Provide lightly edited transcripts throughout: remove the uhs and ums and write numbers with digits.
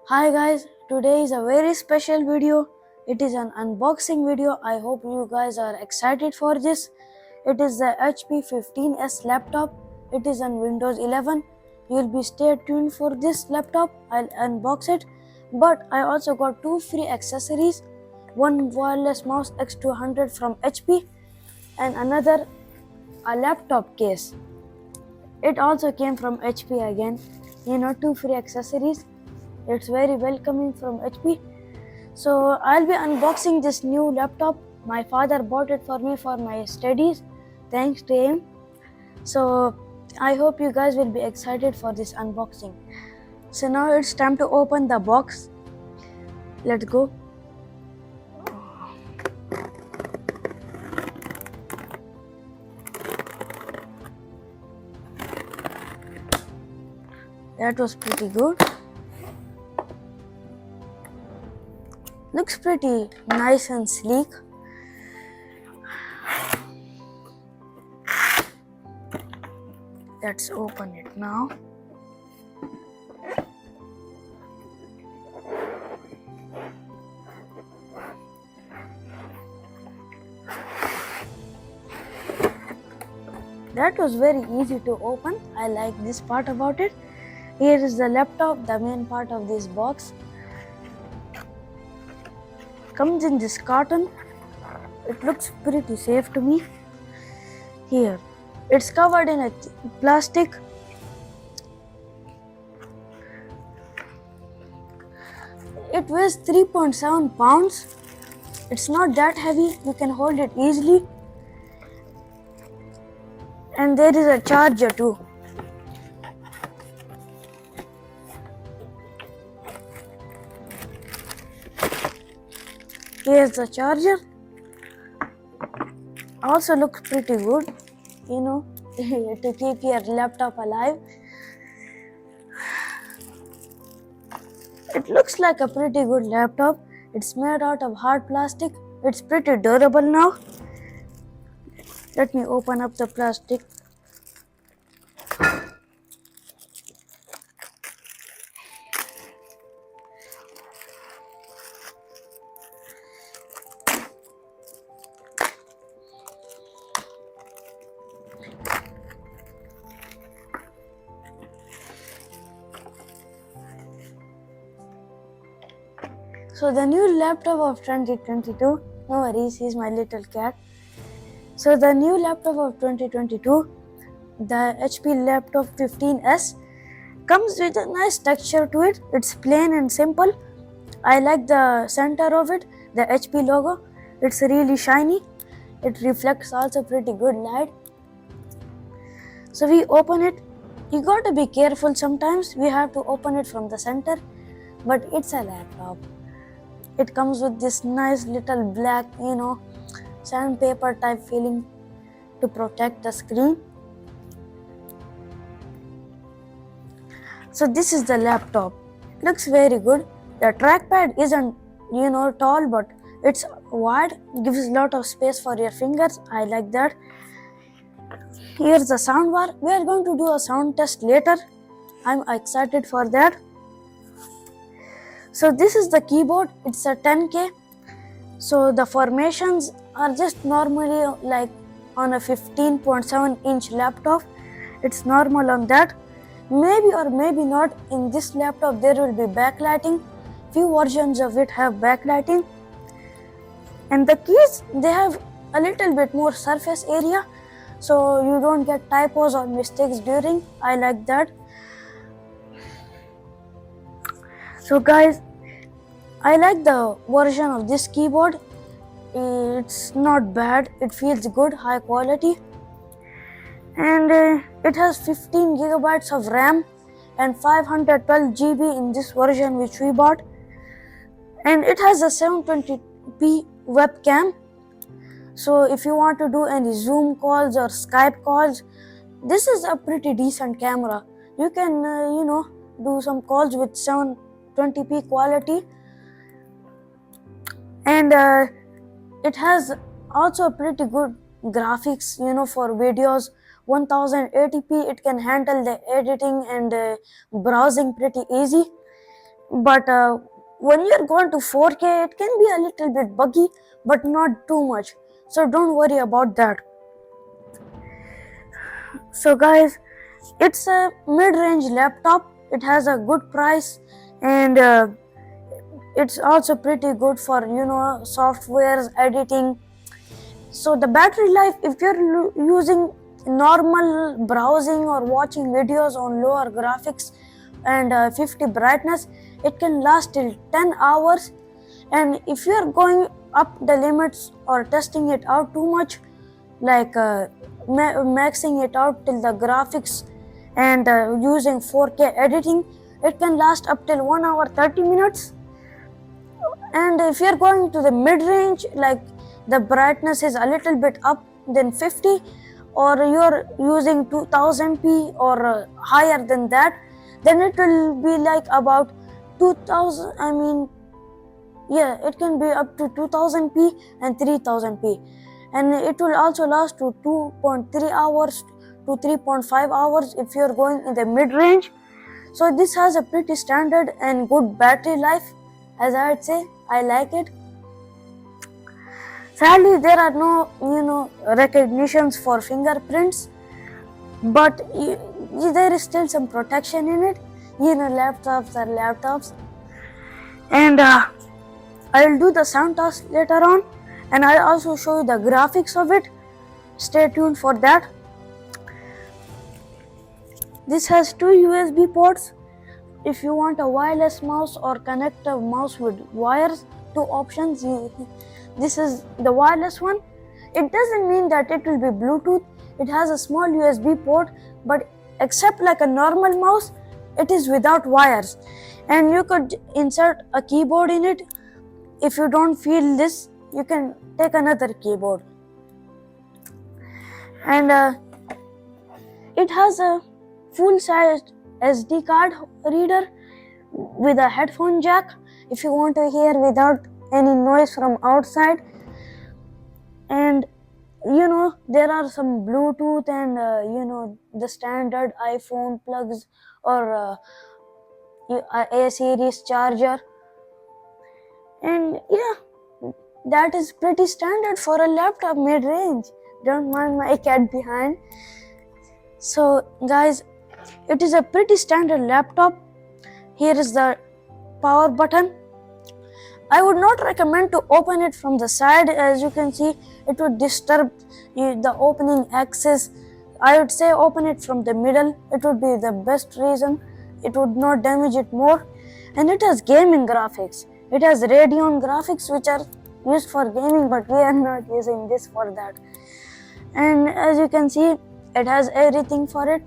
Hi guys, today is a very special video. It is an unboxing video. I hope you guys are excited for this. It is the HP 15S laptop. It is on Windows 11. You'll be stay tuned for this laptop. I'll unbox it. But I also got two free accessories. One wireless mouse X200 from HP and another a laptop case. It also came from HP again. Two free accessories. It's very welcoming from HP. So I'll be unboxing this new laptop. My father bought it for me for my studies. Thanks to him. So I hope you guys will be excited for this unboxing. So now it's time to open the box. Let's go. That was pretty good. Looks pretty nice and sleek. Let's open it now. That was very easy to open. I like this part about it. Here is the laptop, the main part of this box. Comes in this carton. It looks pretty safe to me. Here, it's covered in a plastic. It weighs 3.7 pounds. It's not that heavy. You can hold it easily. And there is a charger too. Here's the charger. Also looks pretty good, to keep your laptop alive. It looks like a pretty good laptop. It's made out of hard plastic. It's pretty durable now. Let me open up the plastic. So the new laptop of 2022, no worries, he's my little cat. So the new laptop of 2022, the HP laptop 15S, comes with a nice texture to it. It's plain and simple. I like the center of it, the HP logo. It's really shiny. It reflects also pretty good light. So we open it. You got to be careful sometimes. We have to open it from the center, but it's a laptop. It comes with this nice little black, sandpaper type feeling to protect the screen. So this is the laptop. Looks very good. The trackpad isn't, tall, but it's wide. Gives a lot of space for your fingers. I like that. Here's the soundbar. We are going to do a sound test later. I'm excited for that. So this is the keyboard. It's a 10K. So the formations are just normally like on a 15.7-inch laptop. It's normal on that. Maybe or maybe not, in this laptop there will be backlighting. Few versions of it have backlighting. And the keys, they have a little bit more surface area, so you don't get typos or mistakes during. I like that. So guys, I like the version of this keyboard. It's not bad. It feels good, high quality. And it has 15 gigabytes of RAM and 512 GB in this version which we bought. And it has a 720p webcam. So if you want to do any Zoom calls or Skype calls, this is a pretty decent camera. You can, do some calls with 720p quality. And it has also pretty good graphics, for videos. 1080p, it can handle the editing and browsing pretty easy. but when you're going to 4K, it can be a little bit buggy, but not too much. So don't worry about that. So guys, it's a mid-range laptop. It has a good price, and it's also pretty good for softwares editing. So the battery life, if you're using normal browsing or watching videos on lower graphics and 50 brightness, it can last till 10 hours. And if you're going up the limits or testing it out too much, like maxing it out till the graphics and using 4K editing, it can last up till 1 hour 30 minutes. And if you're going to the mid range, like the brightness is a little bit up than 50, or you're using 2000p or higher than that, then it will be like about 2000, yeah, it can be up to 2000p and 3000p, and it will also last to 2.3 hours to 3.5 hours if you're going in the mid range. So this has a pretty standard and good battery life, as I'd say. I like it. Sadly, there are no recognitions for fingerprints, but there is still some protection in it. Laptops are laptops. And I'll do the sound test later on, and I'll also show you the graphics of it. Stay tuned for that. This has two USB ports. If you want a wireless mouse or connect a mouse with wires, two options. This is the wireless one. It doesn't mean that it will be Bluetooth. It has a small USB port, but except like a normal mouse, it is without wires. And you could insert a keyboard in it. If you don't feel this, you can take another keyboard. And it has a full-sized SD card reader with a headphone jack if you want to hear without any noise from outside. And there are some Bluetooth and the standard iPhone plugs or a series charger. And yeah, that is pretty standard for a laptop mid-range. Don't mind my cat behind. So guys, it is a pretty standard laptop. Here is the power button. I would not recommend to open it from the side. As you can see, it would disturb the opening axis. I would say open it from the middle. It would be the best reason. It would not damage it more. And it has gaming graphics. It has Radeon graphics which are used for gaming, but we are not using this for that. And as you can see, it has everything for it.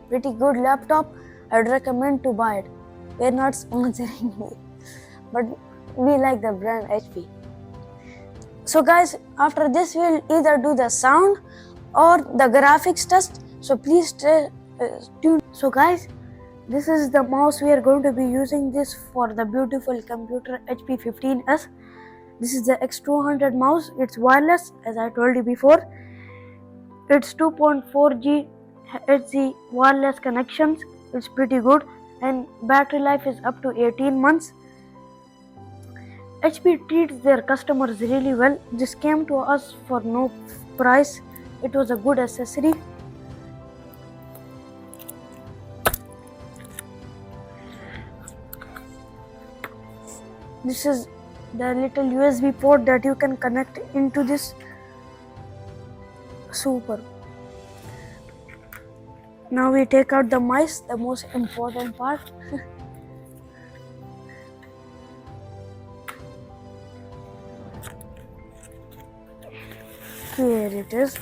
Pretty good laptop. I'd recommend to buy it. We're not sponsoring me, but we like the brand HP. So guys, after this we'll either do the sound or the graphics test. So please stay tuned. So guys, this is the mouse we are going to be using this for the beautiful computer HP 15S. This is the X200 mouse. It's wireless, as I told you before. It's 2.4 GHz wireless connections. It's pretty good, and battery life is up to 18 months. HP treats their customers really well. This came to us for no price. It was a good accessory. This is the little USB port that you can connect into this. Super. Now we take out the mice, the most important part. Here it is.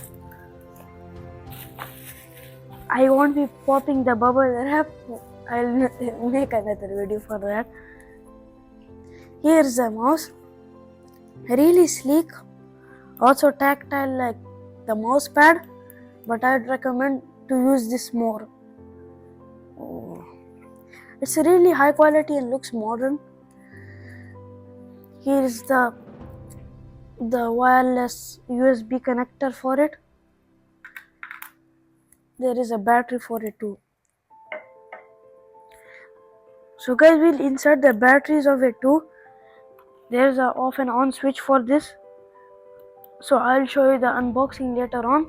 I won't be popping the bubble wrap. I'll make another video for that. Here's the mouse. Really sleek. Also tactile like the mouse pad, but I'd recommend to use this more. Oh. It's really high quality and looks modern. Here is the wireless USB connector for it. There is a battery for it too. So guys, we'll insert the batteries of it too. There's a off and on switch for this. So I'll show you the unboxing later on.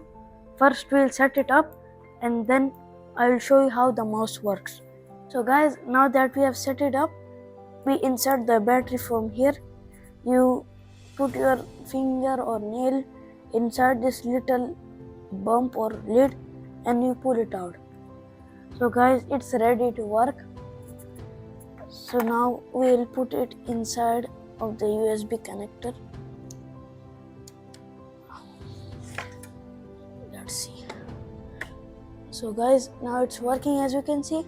First we'll set it up and then I'll show you how the mouse works. So guys, now that we have set it up, we insert the battery from here. You put your finger or nail inside this little bump or lid and you pull it out. So guys, it's ready to work. So now we'll put it inside of the USB connector. Let's see. So guys, now it's working as you can see.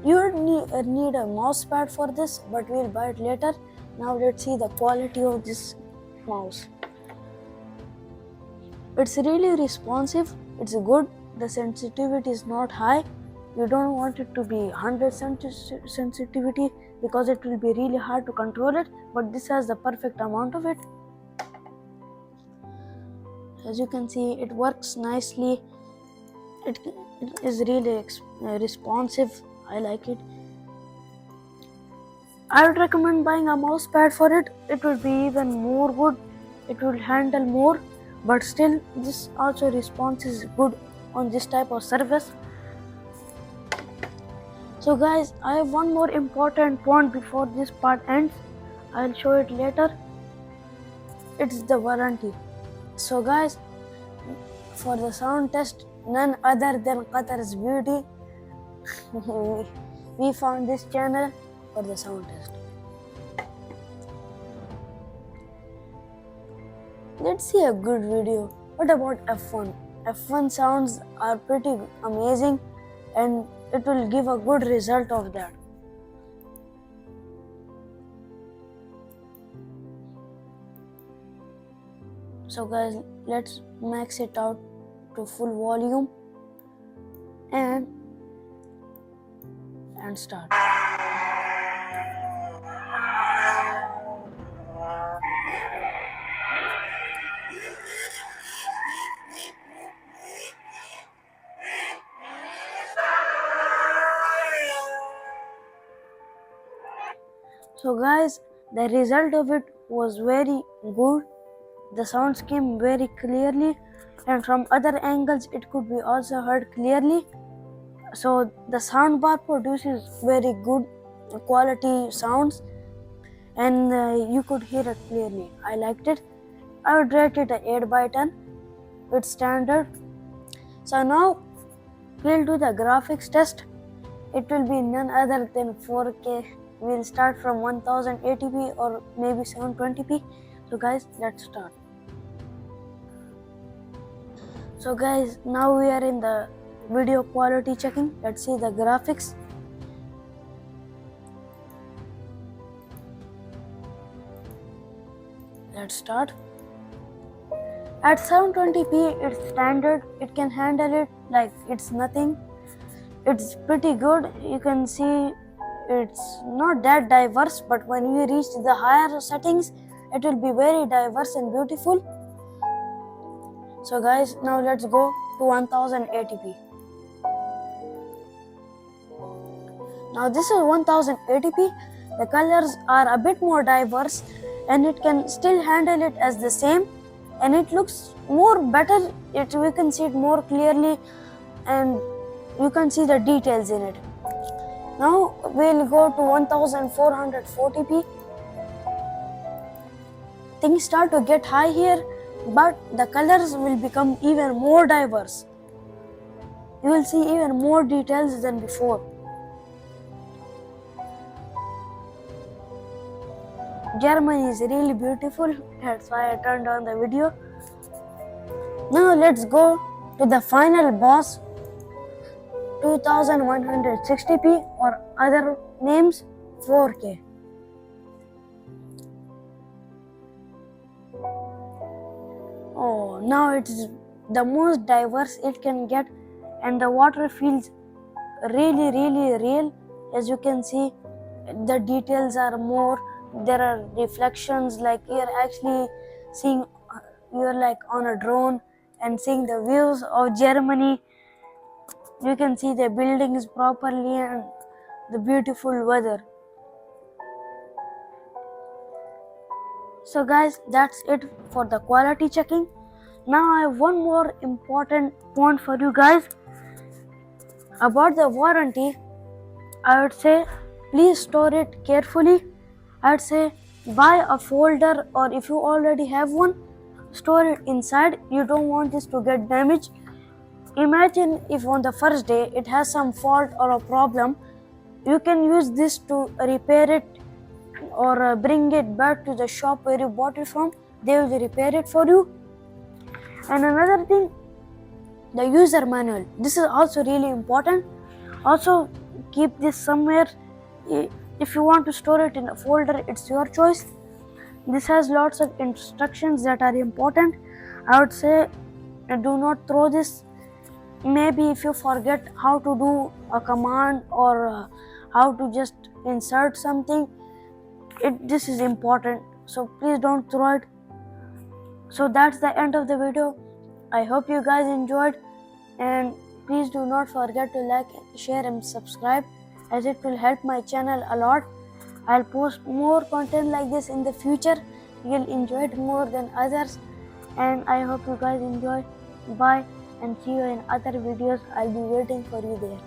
You don't need a mouse pad for this, but we'll buy it later. Now let's see the quality of this mouse. It's really responsive, it's good, the sensitivity is not high. You don't want it to be 100 sensitivity because it will be really hard to control it, but this has the perfect amount of it. As you can see, it works nicely. It is really responsive. I like it. I would recommend buying a mouse pad for it. It will be even more good. It will handle more, but still this also response is good on this type of surface. So guys, I have one more important point before this part ends. I'll show it later. It's the warranty. So guys, for the sound test, none other than Qatar's beauty, we found this channel for the sound test. Let's see a good video. What about F1? F1 sounds are pretty amazing and it will give a good result of that. So guys, let's max it out to full volume and start. So guys, the result of it was very good. The sounds came very clearly and from other angles it could be also heard clearly. So the soundbar produces very good quality sounds and you could hear it clearly. I liked it. I would rate it an 8 by 10. It's standard. So now we'll do the graphics test. It will be none other than 4K. We'll start from 1080p or maybe 720p. So guys, let's start. So guys, now we are in the video quality checking. Let's see the graphics. Let's start. At 720p, it's standard. It can handle it like it's nothing. It's pretty good. You can see it's not that diverse, but when we reach the higher settings, it will be very diverse and beautiful. So guys, now let's go to 1080p. Now this is 1080p. The colors are a bit more diverse and it can still handle it as the same and it looks more better. We can see it more clearly and you can see the details in it. Now we'll go to 1440p. Things start to get high here, but the colors will become even more diverse. You will see even more details than before. Germany is really beautiful, that's why I turned on the video. Now let's go to the final boss, 2160p or other names 4K. Oh, now it's the most diverse it can get and the water feels really real. As you can see, the details are more. There are reflections, like you're actually seeing, you're like on a drone and seeing the views of Germany. You can see the buildings properly and the beautiful weather. So guys, that's it for the quality checking. Now I have one more important point for you guys about the warranty. I would say please store it carefully. I'd say buy a folder, or if you already have one, store it inside. You don't want this to get damaged. Imagine if on the first day it has some fault or a problem, you can use this to repair it or bring it back to the shop where you bought it from. They will repair it for you. And another thing, the user manual. This is also really important. Also keep this somewhere. If you want to store it in a folder, it's your choice. This has lots of instructions that are important. I would say do not throw this. Maybe if you forget how to do a command or how to just insert something, this is important, so please don't throw it. So that's the end of the video. I hope you guys enjoyed, and please do not forget to like, share and subscribe, as it will help my channel a lot. I'll post more content like this in the future. You'll enjoy it more than others, and I hope you guys enjoy. Bye, and see you in other videos. I'll be waiting for you there.